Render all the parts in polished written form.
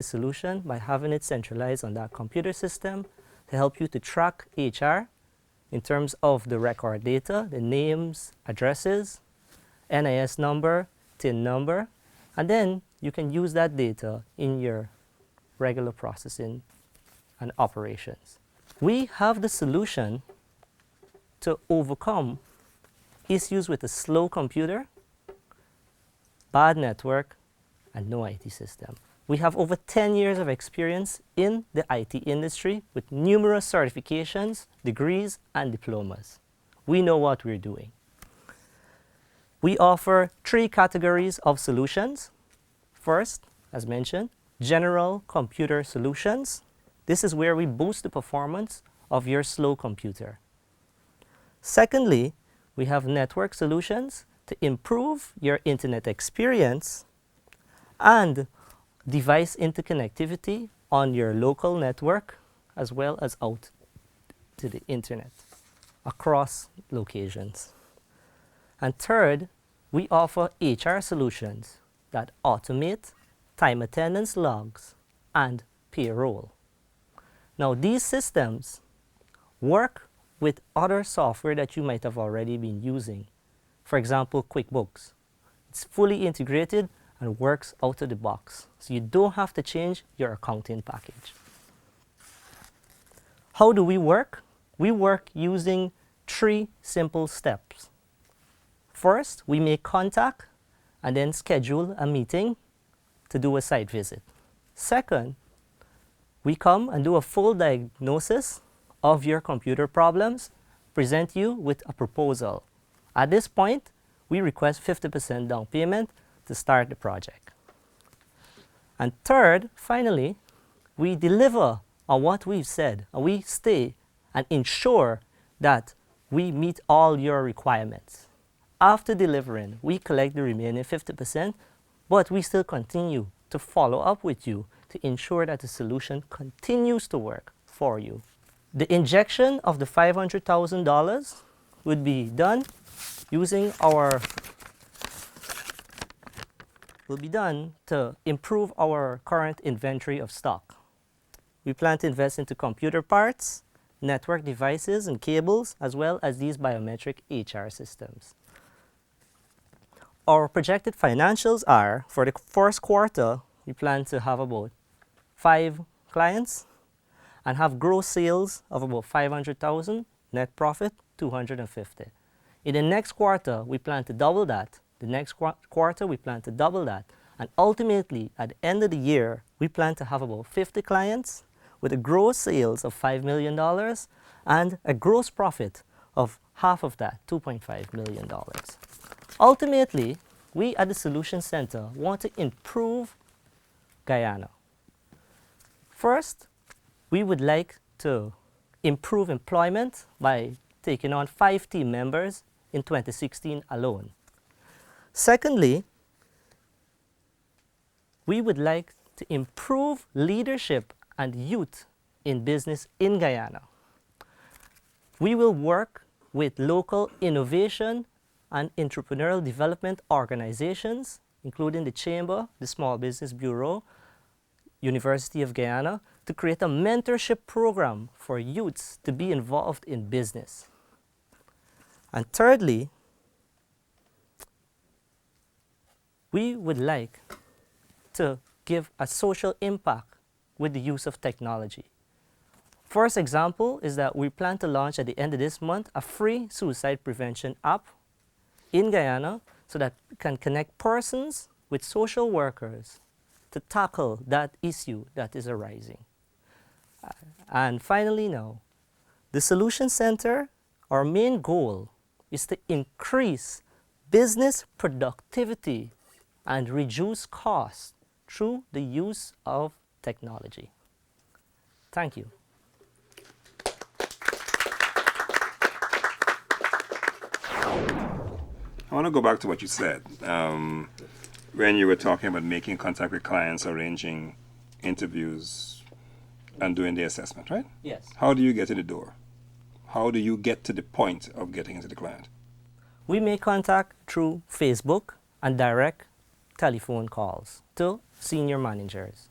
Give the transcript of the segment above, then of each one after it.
solution by having it centralized on that computer system to help you to track HR in terms of the record data, the names, addresses, NIS number, TIN number, and then you can use that data in your regular processing and operations. We have the solution to overcome issues with a slow computer, bad network, and no IT system. We have over 10 years of experience in the IT industry with numerous certifications, degrees, and diplomas. We know what we're doing. We offer 3 categories of solutions. First, as mentioned, general computer solutions. This is where we boost the performance of your slow computer. Secondly, we have network solutions to improve your internet experience and device interconnectivity on your local network as well as out to the internet across locations. And third, we offer HR solutions that automate time attendance logs and payroll. Now, these systems work with other software that you might have already been using. For example, QuickBooks. It's fully integrated and works out of the box, so you don't have to change your accounting package. How do we work? We work using 3 simple steps. First, we make contact and then schedule a meeting to do a site visit. Second, we come and do a full diagnosis of your computer problems, present you with a proposal. At this point, we request 50% down payment to start the project. And third, finally, we deliver on what we've said, and we stay and ensure that we meet all your requirements. After delivering, we collect the remaining 50%, but we still continue to follow up with you to ensure that the solution continues to work for you. The injection of the $500,000 would be done using will be done to improve our current inventory of stock. We plan to invest into computer parts, network devices and cables, as well as these biometric HR systems. Our projected financials are, for the first quarter, we plan to have about 5 clients and have gross sales of about 500,000, net profit 250. In the next quarter, we plan to double that. The next quarter, we plan to double that. And ultimately, at the end of the year, we plan to have about 50 clients with a gross sales of $5 million and a gross profit of half of that, $2.5 million. Ultimately, we at the Solution Center want to improve Guyana. First, we would like to improve employment by taking on 5 team members in 2016 alone. Secondly, we would like to improve leadership and youth in business in Guyana. We will work with local innovation and entrepreneurial development organizations, including the Chamber, the Small Business Bureau, University of Guyana, to create a mentorship program for youths to be involved in business. And thirdly, we would like to give a social impact with the use of technology. First example is that we plan to launch at the end of this month a free suicide prevention app in Guyana so that we can connect persons with social workers to tackle that issue that is arising. And finally now, the Solution Center, our main goal is to increase business productivity and reduce costs through the use of technology. Thank you. I want to go back to what you said when you were talking about making contact with clients, arranging interviews, and doing the assessment, right? Yes. How do you get in the door? How do you get to the point of getting into the client? We make contact through Facebook and direct telephone calls to senior managers.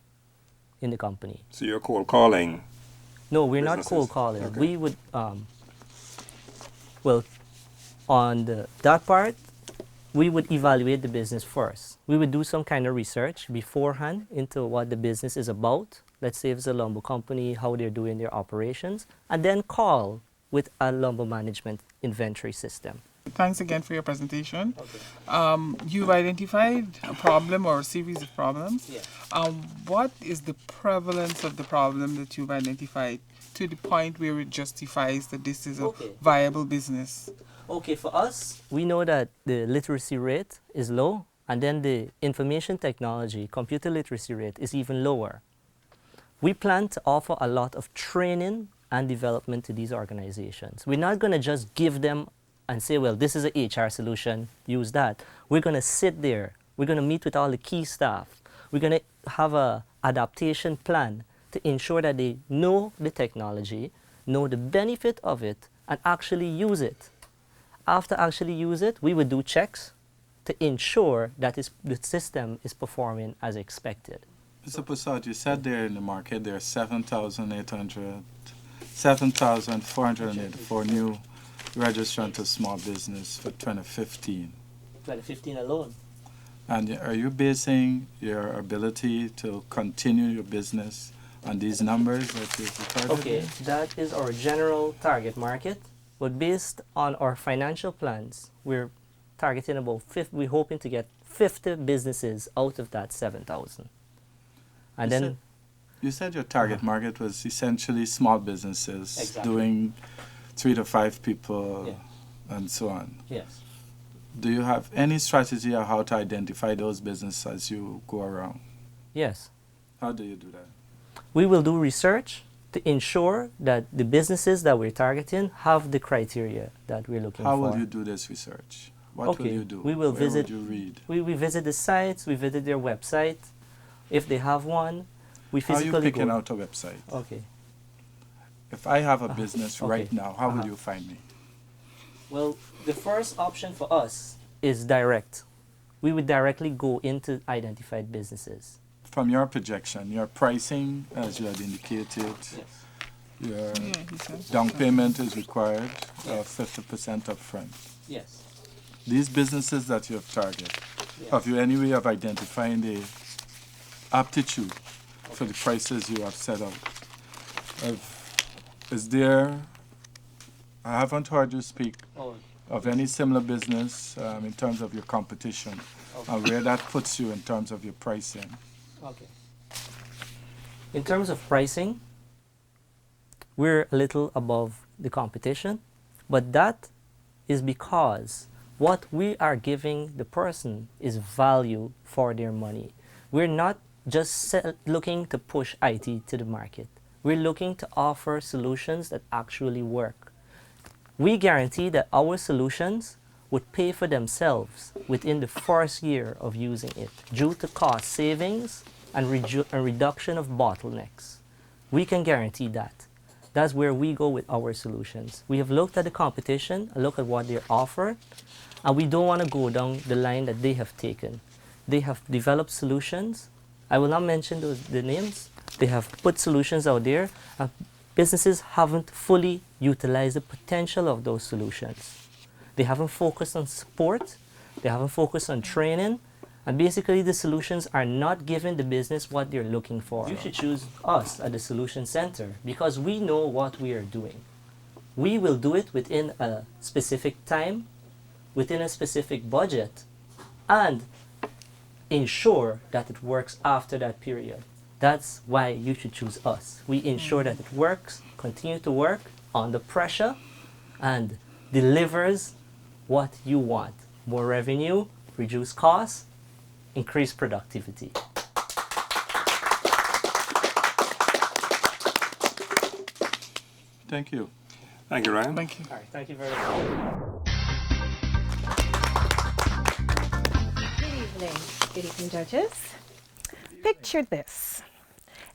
in the company. So you're cold calling. No, we're not Businesses. cold calling. Okay. We would, well, on that part, we would evaluate the business first. We would do some kind of research beforehand into what the business is about. Let's say if it's a lumber company, how they're doing their operations, and then call with a lumber management inventory system. Thanks again for your presentation. Okay. You've identified a problem or a series of problems. Yeah. What is the prevalence of the problem that you've identified to the point where it justifies that this is a Okay. viable business? Okay, for us, we know that the literacy rate is low, and then the information technology, computer literacy rate is even lower. We plan to offer a lot of training and development to these organizations. We're not going to just give them and say, well, this is an HR solution, use that. We're going to sit there. We're going to meet with all the key staff. We're going to have a adaptation plan to ensure that they know the technology, know the benefit of it, and actually use it. After actually use it, we would do checks to ensure that the system is performing as expected. Mr. Passat, you said there in the market there are 7,484 new registrants of small business for 2015. 2015 alone. And are you basing your ability to continue your business on these numbers that you've recorded? Okay, that is our general target market. But based on our financial plans, we're targeting about we're hoping to get 50 businesses out of that 7,000. And then You said your target market was essentially small businesses Exactly. doing 3 to 5 people Yeah. and so on. yes. Do you have any strategy on how to identify those businesses as you go around? Yes. How do you do that? We will do research to ensure that the businesses that we're targeting have the criteria that we're looking How for. will you do this research? What will Okay, you do? we will Where visit- would you read? We visit the sites, we visit their website. If they have one, we How are physically you picking go. out a website? Okay. If I have a business okay. right now, how will Uh-huh. you find me? Well, the first option for us is direct. We would directly go into identified businesses. From your projection, your pricing, as you had indicated, your Yeah, he said. down payment is required of 50% upfront. Yes. These businesses that you have targeted, Yes. have you any way of identifying the aptitude for the prices you have set out? Is there, I haven't heard you speak Oh, of any similar business in terms of your competition, and where that puts you in terms of your pricing. okay. In terms of pricing, we're a little above the competition, but that is because what we are giving the person is value for their money. We're not just looking to push IT to the market. We're looking to offer solutions that actually work. We guarantee that our solutions would pay for themselves within the first year of using it due to cost savings and reduction of bottlenecks. We can guarantee that. That's where we go with our solutions. We have looked at the competition, look at what they offer, and we don't want to go down the line that they have taken. They have developed solutions. I will not mention the names. They have put solutions out there, and businesses haven't fully utilized the potential of those solutions. They haven't focused on support, they haven't focused on training, and basically the solutions are not giving the business what they're looking for. You should choose us at the Solution Center because we know what we are doing. We will do it within a specific time, within a specific budget, and ensure that it works after that period. That's why you should choose us. We ensure that it works, continue to work under pressure, and delivers what you want. More revenue, reduce costs, increase productivity. Thank you. Thank you, Ryan. Thank you. All right, thank you very much. Good evening, judges. Picture this.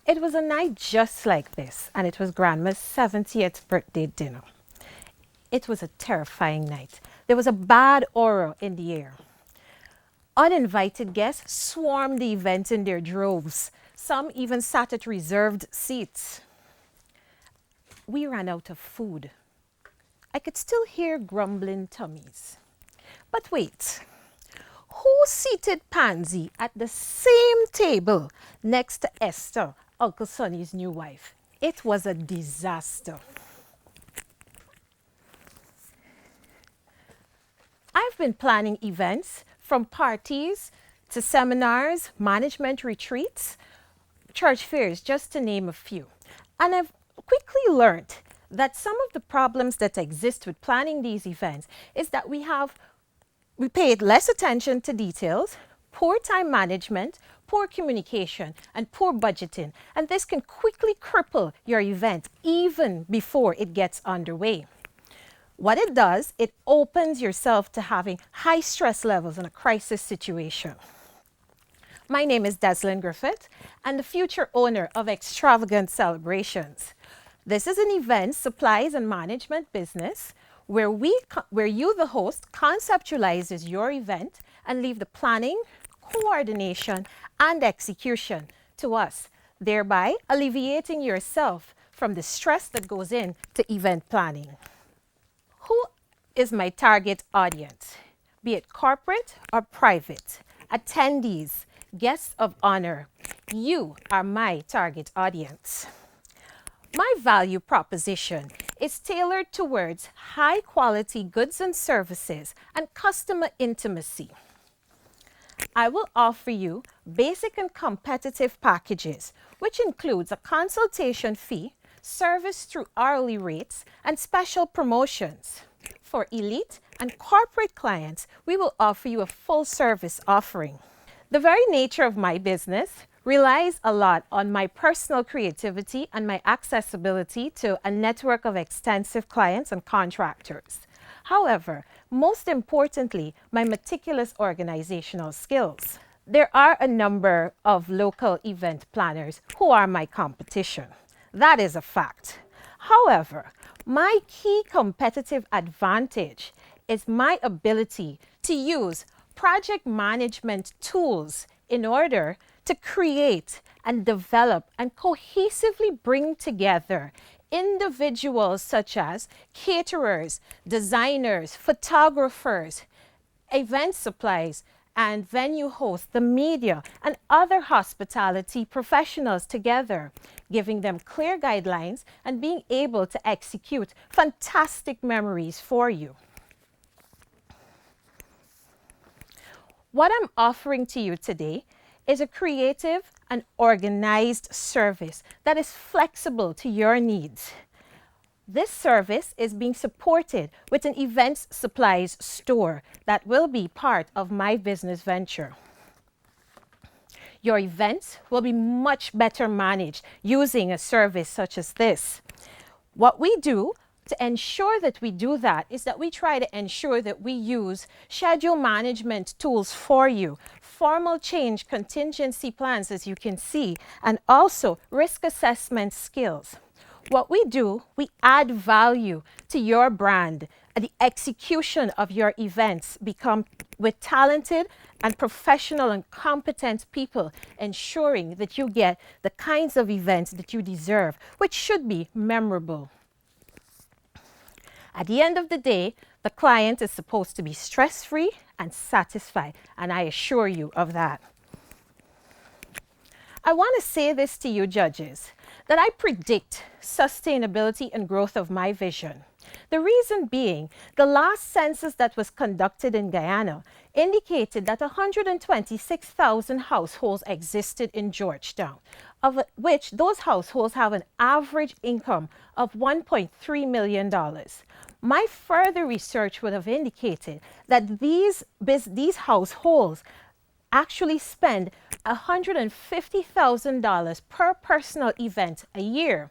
It was a night just like this, and it was Grandma's 70th birthday dinner. It was a terrifying night. There was a bad aura in the air. Uninvited guests swarmed the event in their droves. Some even sat at reserved seats. We ran out of food. I could still hear grumbling tummies. But wait, who seated Pansy at the same table next to Esther, Uncle Sonny's new wife? It was a disaster. I've been planning events from parties to seminars, management retreats, church fairs, just to name a few. And I've quickly learned that some of the problems that exist with planning these events is that we paid less attention to details, poor time management, poor communication, and poor budgeting. And this can quickly cripple your event even before it gets underway. What it does, it opens yourself to having high stress levels in a crisis situation. My name is Deslyn Griffith, and the future owner of Extravagant Celebrations. This is an event, supplies, and management business where you, the host, conceptualizes your event and leave the planning, coordination, and execution to us, thereby alleviating yourself from the stress that goes into event planning. Who is my target audience? Be it corporate or private, attendees, guests of honor, you are my target audience. My value proposition is tailored towards high quality goods and services and customer intimacy. I will offer you basic and competitive packages, which includes a consultation fee, service through hourly rates, and special promotions. For elite and corporate clients, we will offer you a full service offering. The very nature of my business relies a lot on my personal creativity and my accessibility to a network of extensive clients and contractors. However, most importantly, my meticulous organizational skills. There are a number of local event planners who are my competition. That is a fact. However, my key competitive advantage is my ability to use project management tools in order to create and develop and cohesively bring together individuals such as caterers, designers, photographers, event supplies, and venue hosts, the media, and other hospitality professionals together, giving them clear guidelines and being able to execute fantastic memories for you. What I'm offering to you today is a creative and organized service that is flexible to your needs. This service is being supported with an events supplies store that will be part of my business venture. Your events will be much better managed using a service such as this. What we do to ensure that we do that is that we try to ensure that we use schedule management tools for you, formal change contingency plans, as you can see, and also risk assessment skills. What we do, we add value to your brand. The execution of your events become with talented and professional and competent people, ensuring that you get the kinds of events that you deserve, which should be memorable. At the end of the day, the client is supposed to be stress-free and satisfied, and I assure you of that. I want to say this to you, judges, that I predict sustainability and growth of my vision. The reason being, the last census that was conducted in Guyana indicated that 126,000 households existed in Georgetown, of which those households have an average income of $1.3 million. My further research would have indicated that these households actually spend $150,000 per personal event a year,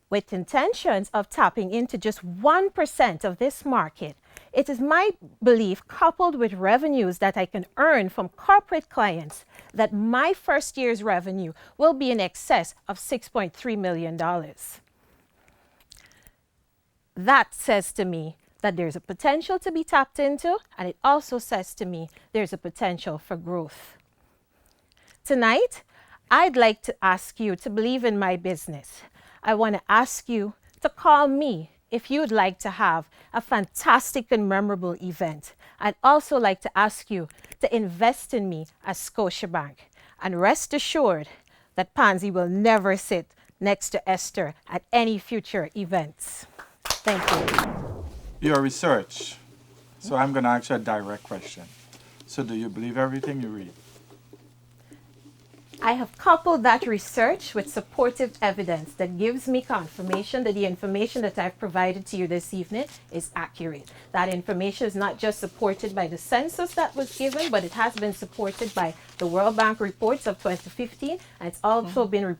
with intentions of tapping into just 1% of this market. It is my belief, coupled with revenues that I can earn from corporate clients, that my first year's revenue will be in excess of $6.3 million. That says to me that there's a potential to be tapped into, and it also says to me there's a potential for growth. Tonight, I'd like to ask you to believe in my business. I want to ask you to call me if you'd like to have a fantastic and memorable event. I'd also like to ask you to invest in me as Scotiabank. And rest assured that Pansy will never sit next to Esther at any future events. Thank you. Your research. So I'm going to ask you a direct question. So do you believe everything you read? I have coupled that research with supportive evidence that gives me confirmation that the information that I've provided to you this evening is accurate. That information is not just supported by the census that was given, but it has been supported by the World Bank reports of 2015, and it's also been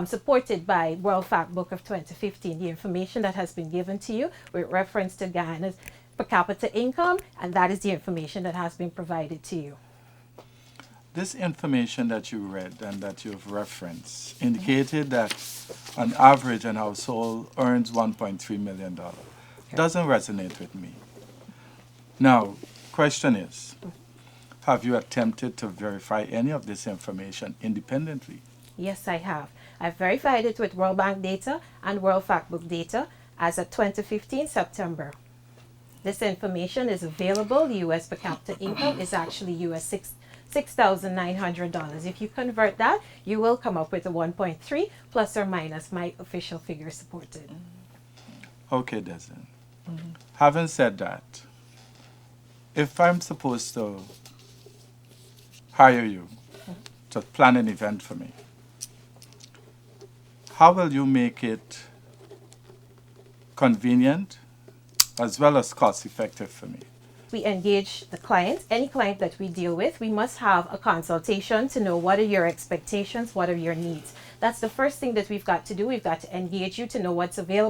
supported by World Factbook of 2015. The information that has been given to you with reference to Guyana's per capita income, and that is the information that has been provided to you. This information that you read and that you've referenced indicated that on average an household earns $1.3 million. Doesn't resonate with me. Now, question is, have you attempted to verify any of this information independently? Yes, I have. I've verified it with World Bank data and World Factbook data as of 2015 September. This information is available. The U.S. per capita income is actually U.S. $6,900. If you convert that, you will come up with a 1.3 plus or minus my official figure supported. Okay, Desmond. Having said that, if I'm supposed to hire you to plan an event for me, how will you make it convenient as well as cost effective for me? We engage the client, any client that we deal with, we must have a consultation to know what are your expectations, what are your needs. That's the first thing that we've got to do. We've got to engage you to know what's available